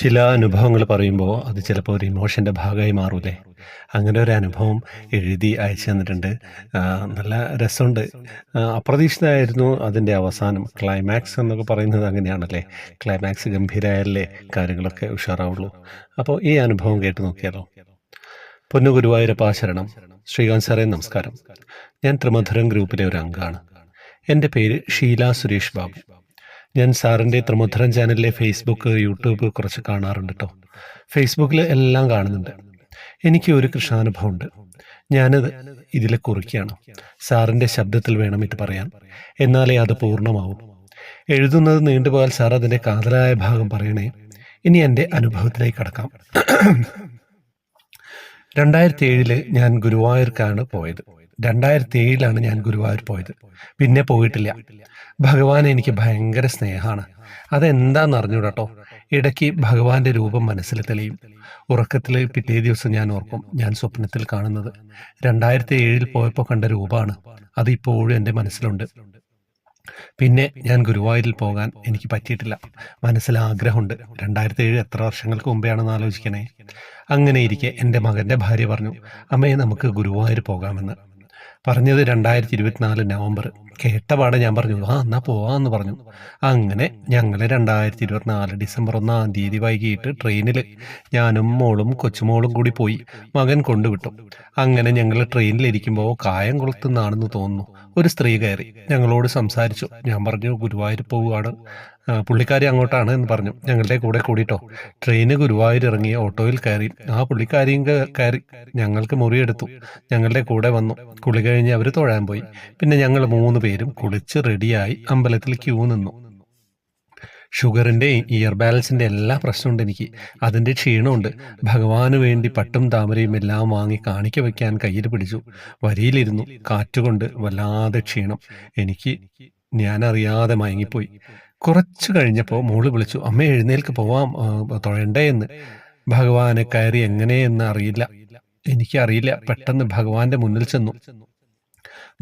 ചില അനുഭവങ്ങൾ പറയുമ്പോൾ അത് ചിലപ്പോൾ ഒരു ഇമോഷൻ്റെ ഭാഗമായി മാറൂലേ. അങ്ങനെ ഒരു അനുഭവം എഴുതി അയച്ചു തന്നിട്ടുണ്ട്. നല്ല രസമുണ്ട്. അപ്രതീക്ഷിതമായിരുന്നു അതിൻ്റെ അവസാനം. ക്ലൈമാക്സ് എന്നൊക്കെ പറയുന്നത് അങ്ങനെയാണല്ലേ. ക്ലൈമാക്സ് ഗംഭീരമായാലേ കാര്യങ്ങളൊക്കെ ഉഷാറാവുള്ളൂ. അപ്പോൾ ഈ അനുഭവം കേട്ട് നോക്കിയാലോ. പൊന്നു ഗുരുവായൂരപ്പാ ശരണം. ശ്രീകാന്ത് സാറേ നമസ്കാരം. ഞാൻ ത്രിമധുരം ഗ്രൂപ്പിലെ ഒരു അംഗമാണ്. എൻ്റെ പേര് ഷീല സുരേഷ് ബാബു. ഞാൻ സാറിൻ്റെ ത്രിമധുരം ചാനലിലെ ഫേസ്ബുക്ക്, യൂട്യൂബ് കുറച്ച് കാണാറുണ്ട് കേട്ടോ. ഫേസ്ബുക്കിൽ എല്ലാം കാണുന്നുണ്ട്. എനിക്ക് ഒരു കൃഷ്ണാനുഭവമുണ്ട്. ഞാനത് ഇതിലെ കുറിക്കുകയാണ്. സാറിൻ്റെ ശബ്ദത്തിൽ വേണം ഇത് പറയാൻ, എന്നാലേ അത് പൂർണ്ണമാവും. എഴുതുന്നത് നീണ്ടുപോയാൽ സാർ അതിൻ്റെ കാതലായ ഭാഗം പറയണേ. ഇനി എൻ്റെ അനുഭവത്തിലേക്ക് കടക്കാം. 2007 ഞാൻ ഗുരുവായൂർക്കാണ് പോയത്. 2007 ഞാൻ ഗുരുവായൂർ പോയത്. പിന്നെ പോയിട്ടില്ല. ഭഗവാൻ എനിക്ക് ഭയങ്കര സ്നേഹമാണ്. അതെന്താന്ന് അറിഞ്ഞൂടാട്ടോ. ഇടയ്ക്ക് ഭഗവാന്റെ രൂപം മനസ്സിൽ തെളിയും. ഉറക്കത്തിൽ പിറ്റേ ദിവസം ഞാൻ ഓർക്കും ഞാൻ സ്വപ്നത്തിൽ കാണുന്നത് 2007 പോയപ്പോൾ കണ്ട രൂപമാണ്. അത് ഇപ്പോഴും എൻ്റെ മനസ്സിലുണ്ട്. പിന്നെ ഞാൻ ഗുരുവായൂരിൽ പോകാൻ എനിക്ക് പറ്റിയിട്ടില്ല. മനസ്സിൽ ആഗ്രഹമുണ്ട്. 2007 എത്ര വർഷങ്ങൾക്ക് മുമ്പെയാണെന്ന് ആലോചിക്കണേ. അങ്ങനെ ഇരിക്കെ എൻ്റെ മകൻ്റെ ഭാര്യ പറഞ്ഞു, അമ്മയെ നമുക്ക് ഗുരുവായൂർ പോകാമെന്ന്. പറഞ്ഞത് 2024 നവംബർ. കേട്ടപാടെ ഞാൻ പറഞ്ഞു, എന്നാ പോവാന്ന് പറഞ്ഞു. അങ്ങനെ ഞങ്ങൾ 2024 ഡിസംബർ 1 വൈകിട്ട് ട്രെയിനിൽ ഞാനും മോളും കൊച്ചുമോളും കൂടി പോയി. മകൻ കൊണ്ടുവിട്ടു. അങ്ങനെ ഞങ്ങൾ ട്രെയിനിലിരിക്കുമ്പോൾ കായംകുളത്തുനിന്നാണെന്ന് തോന്നുന്നു ഒരു സ്ത്രീ കയറി. ഞങ്ങളോട് സംസാരിച്ചു. ഞാൻ പറഞ്ഞു ഗുരുവായൂർ പോവുകയാണ്. പുള്ളിക്കാരി അങ്ങോട്ടാണ് എന്ന് പറഞ്ഞു. ഞങ്ങളുടെ കൂടെ കൂടിയിട്ടോ. ട്രെയിന് ഗുരുവായൂർ ഇറങ്ങി ഓട്ടോയിൽ കയറി. ആ പുള്ളിക്കാരിയും കയറി. ഞങ്ങൾക്ക് മുറിയെടുത്തു. ഞങ്ങളുടെ കൂടെ വന്നു. കുളി കഴിഞ്ഞ് അവർ തൊഴാൻ പോയി. പിന്നെ ഞങ്ങൾ 3 പേരും കുളിച്ച് റെഡിയായി അമ്പലത്തിൽ ക്യൂ നിന്നു. ഷുഗറിൻ്റെ, ഇയർ ബാലൻസിൻ്റെ എല്ലാ പ്രശ്നമുണ്ട് എനിക്ക്. അതിൻ്റെ ക്ഷീണമുണ്ട്. ഭഗവാന് വേണ്ടി പട്ടും താമരയും എല്ലാം വാങ്ങി കാണിക്ക വയ്ക്കാൻ കയ്യിൽ പിടിച്ചു. വരിയിലിരുന്നു. കാറ്റുകൊണ്ട് വല്ലാതെ ക്ഷീണം. ഞാനറിയാതെ മയങ്ങിപ്പോയി. കുറച്ചു കഴിഞ്ഞപ്പോൾ മോള് വിളിച്ചു, അമ്മ എഴുന്നേൽക്ക് പോവാം, തൊഴണ്ടേ എന്ന്. ഭഗവാനെ കയറി എങ്ങനെയെന്ന് അറിയില്ല. എനിക്കറിയില്ല. പെട്ടെന്ന് ഭഗവാന്റെ മുന്നിൽ ചെന്നു.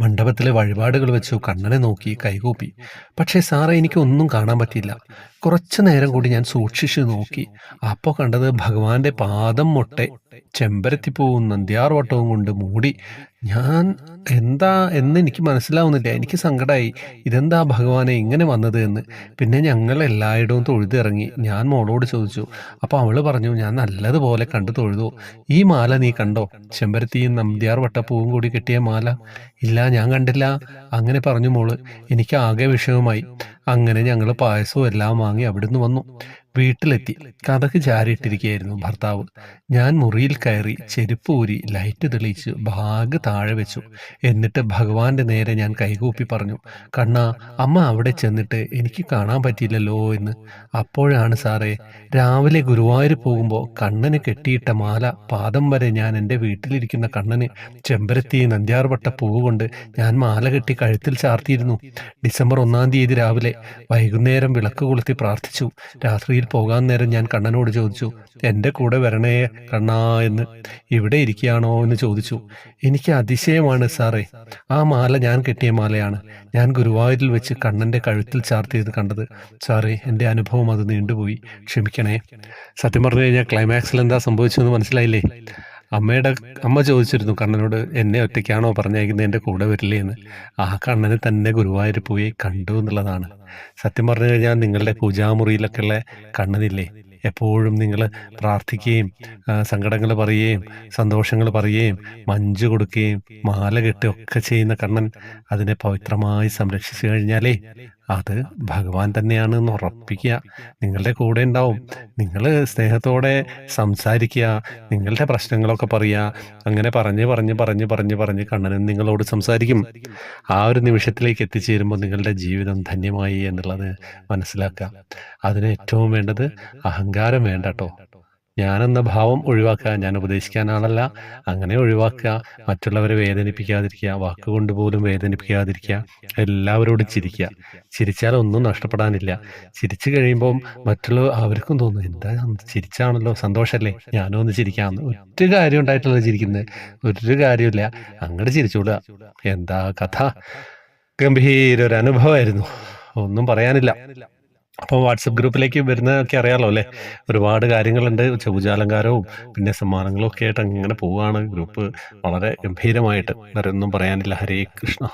മണ്ഡപത്തിലെ വഴിപാടുകൾ വെച്ചു. കണ്ണനെ നോക്കി, കൈകൂപ്പി. പക്ഷേ സാറേ, എനിക്കൊന്നും കാണാൻ പറ്റിയില്ല. കുറച്ചു നേരം കൂടി ഞാൻ സൂക്ഷിച്ചു നോക്കി. അപ്പോൾ കണ്ടത് ഭഗവാന്റെ പാദം മൊട്ടെ ചെമ്പരത്തിപ്പൂവും നന്ദ്യാർവട്ടവും കൊണ്ട് മൂടി. ഞാൻ എന്താ എന്ന് എനിക്ക് മനസ്സിലാവുന്നില്ല. എനിക്ക് സങ്കടമായി. ഇതെന്താ ഭഗവാനെ ഇങ്ങനെ വന്നത് എന്ന്. പിന്നെ ഞങ്ങൾ എല്ലായിടവും തൊഴുതിറങ്ങി. ഞാൻ മോളോട് ചോദിച്ചു. അപ്പോൾ അവള് പറഞ്ഞു, ഞാൻ നല്ലതുപോലെ കണ്ടു തൊഴുതു. ഈ മാല നീ കണ്ടോ? ചെമ്പരത്തിയും നന്ദ്യാർവട്ടപ്പൂവും കൂടി കെട്ടിയ മാല. ഇല്ല, ഞാൻ കണ്ടില്ല. അങ്ങനെ പറഞ്ഞു മോള്. എനിക്ക് ആകെ വിഷമമായി. അങ്ങനെ ഞങ്ങൾ പായസവും എല്ലാം വാങ്ങി അവിടുന്ന് വന്നു. വീട്ടിലെത്തി. കതക് ചാരിയിട്ടിരിക്കുകയായിരുന്നു ഭർത്താവ്. ഞാൻ മുറിയിൽ കയറി ചെരുപ്പ് ഊരി ലൈറ്റ് തെളിയിച്ച് ബാഗ് താഴെ വെച്ചു. എന്നിട്ട് ഭഗവാന്റെ നേരെ ഞാൻ കൈകൂപ്പി പറഞ്ഞു, കണ്ണാ, അമ്മ അവിടെ ചെന്നിട്ട് എനിക്ക് കാണാൻ പറ്റിയില്ലല്ലോ എന്ന്. അപ്പോഴാണ് സാറേ, രാവിലെ ഗുരുവായൂർ പോകുമ്പോൾ കണ്ണന് കെട്ടിയിട്ട മാല പാദം വരെ ഞാൻ എൻ്റെ വീട്ടിലിരിക്കുന്ന കണ്ണന് ചെമ്പരത്തി നന്ദ്യാർവട്ട പൂവ് കൊണ്ട് ഞാൻ മാല കെട്ടി കഴുത്തിൽ ചാർത്തിയിരുന്നു. ഡിസംബർ 1 രാവിലെ. വൈകുന്നേരം വിളക്ക് കൊളുത്തി പ്രാർത്ഥിച്ചു. രാത്രിയിൽ പോകാൻ നേരം ഞാൻ കണ്ണനോട് ചോദിച്ചു, എൻ്റെ കൂടെ വരണേ കണ്ണാ എന്ന്. ഇവിടെ ഇരിക്കുകയാണോ എന്ന് ചോദിച്ചു. എനിക്ക് അതിശയമാണ് സാറേ. ആ മാല ഞാൻ കെട്ടിയ മാലയാണ്. ഞാൻ ഗുരുവായൂരിൽ വെച്ച് കണ്ണൻ്റെ കഴുത്തിൽ ചാർത്തിയത് കണ്ടത്. സാറേ, എൻ്റെ അനുഭവം അത് നീണ്ടുപോയി. ക്ഷമിക്കണേ. സത്യം പറഞ്ഞു കഴിഞ്ഞാൽ ക്ലൈമാക്സിൽ എന്താ സംഭവിച്ചതെന്ന് മനസ്സിലായില്ലേ? അമ്മ ചോദിച്ചിരുന്നു കണ്ണനോട്, എന്നെ ഒറ്റയ്ക്കാണോ പറഞ്ഞേക്കുന്നത്, എൻ്റെ കൂടെ വരില്ലേ എന്ന്. ആ കണ്ണനെ തന്നെ ഗുരുവായൂർ പോയി കണ്ടു എന്നുള്ളതാണ്. സത്യം പറഞ്ഞു കഴിഞ്ഞാൽ നിങ്ങളുടെ പൂജാമുറിയിലൊക്കെയുള്ള കണ്ണനില്ലേ, എപ്പോഴും നിങ്ങൾ പ്രാർത്ഥിക്കുകയും സങ്കടങ്ങൾ പറയുകയും സന്തോഷങ്ങൾ പറയുകയും മഞ്ച് കൊടുക്കുകയും മാല കെട്ടുകയൊക്കെ ചെയ്യുന്ന കണ്ണൻ അതിനെ പവിത്രമായി സംരക്ഷിച്ചു കഴിഞ്ഞാലേ അത് ഭഗവാൻ തന്നെയാണ് എന്ന് ഉറപ്പിക്കുക. നിങ്ങളുടെ കൂടെ ഉണ്ടാവും. നിങ്ങൾ സ്നേഹത്തോടെ സംസാരിക്കുക, നിങ്ങളുടെ പ്രശ്നങ്ങളൊക്കെ പറയുക. അങ്ങനെ പറഞ്ഞ് കണ്ണനും നിങ്ങളോട് സംസാരിക്കും. ആ ഒരു നിമിഷത്തിലേക്ക് എത്തിച്ചേരുമ്പോൾ നിങ്ങളുടെ ജീവിതം ധന്യമായി എന്നുള്ളത് മനസ്സിലാക്കുക. അതിന് ഏറ്റവും വേണ്ടത് അഹങ്കാരം വേണ്ട കേട്ടോ. ഞാനെന്ന ഭാവം ഒഴിവാക്കുക. ഞാൻ ഉപദേശിക്കാൻ ആളല്ല. അങ്ങനെ ഒഴിവാക്കുക. മറ്റുള്ളവരെ വേദനിപ്പിക്കാതിരിക്കുക. വാക്കുകൊണ്ട് പോലും വേദനിപ്പിക്കാതിരിക്കുക. എല്ലാവരോടും ചിരിക്കുക. ചിരിച്ചാൽ ഒന്നും നഷ്ടപ്പെടാനില്ല. ചിരിച്ചു കഴിയുമ്പം അവർക്കും തോന്നും, എന്താ ചിരിച്ചാണല്ലോ, സന്തോഷമല്ലേ, ഞാനും ഒന്ന് ചിരിക്കാമെന്ന്. ഒരു കാര്യം ഉണ്ടായിട്ടുള്ള ചിരിക്കുന്നത്, ഒരു കാര്യമില്ല. അങ്ങോട്ട് ചിരിച്ചോളുക. എന്താ കഥ. ഗംഭീര ഒരു അനുഭവമായിരുന്നു. ഒന്നും പറയാനില്ല. അപ്പോൾ വാട്സപ്പ് ഗ്രൂപ്പിലേക്ക് വരുന്നതൊക്കെ അറിയാലോ അല്ലേ? ഒരുപാട് കാര്യങ്ങളുണ്ട്. പൂജാലങ്കാരവും പിന്നെ സമ്മാനങ്ങളും ഒക്കെ ആയിട്ട് അങ്ങനെ പോവാണ് ഗ്രൂപ്പ് വളരെ ഗംഭീരമായിട്ട്. വേറെ ഒന്നും പറയാനില്ല. ഹരേ കൃഷ്ണ.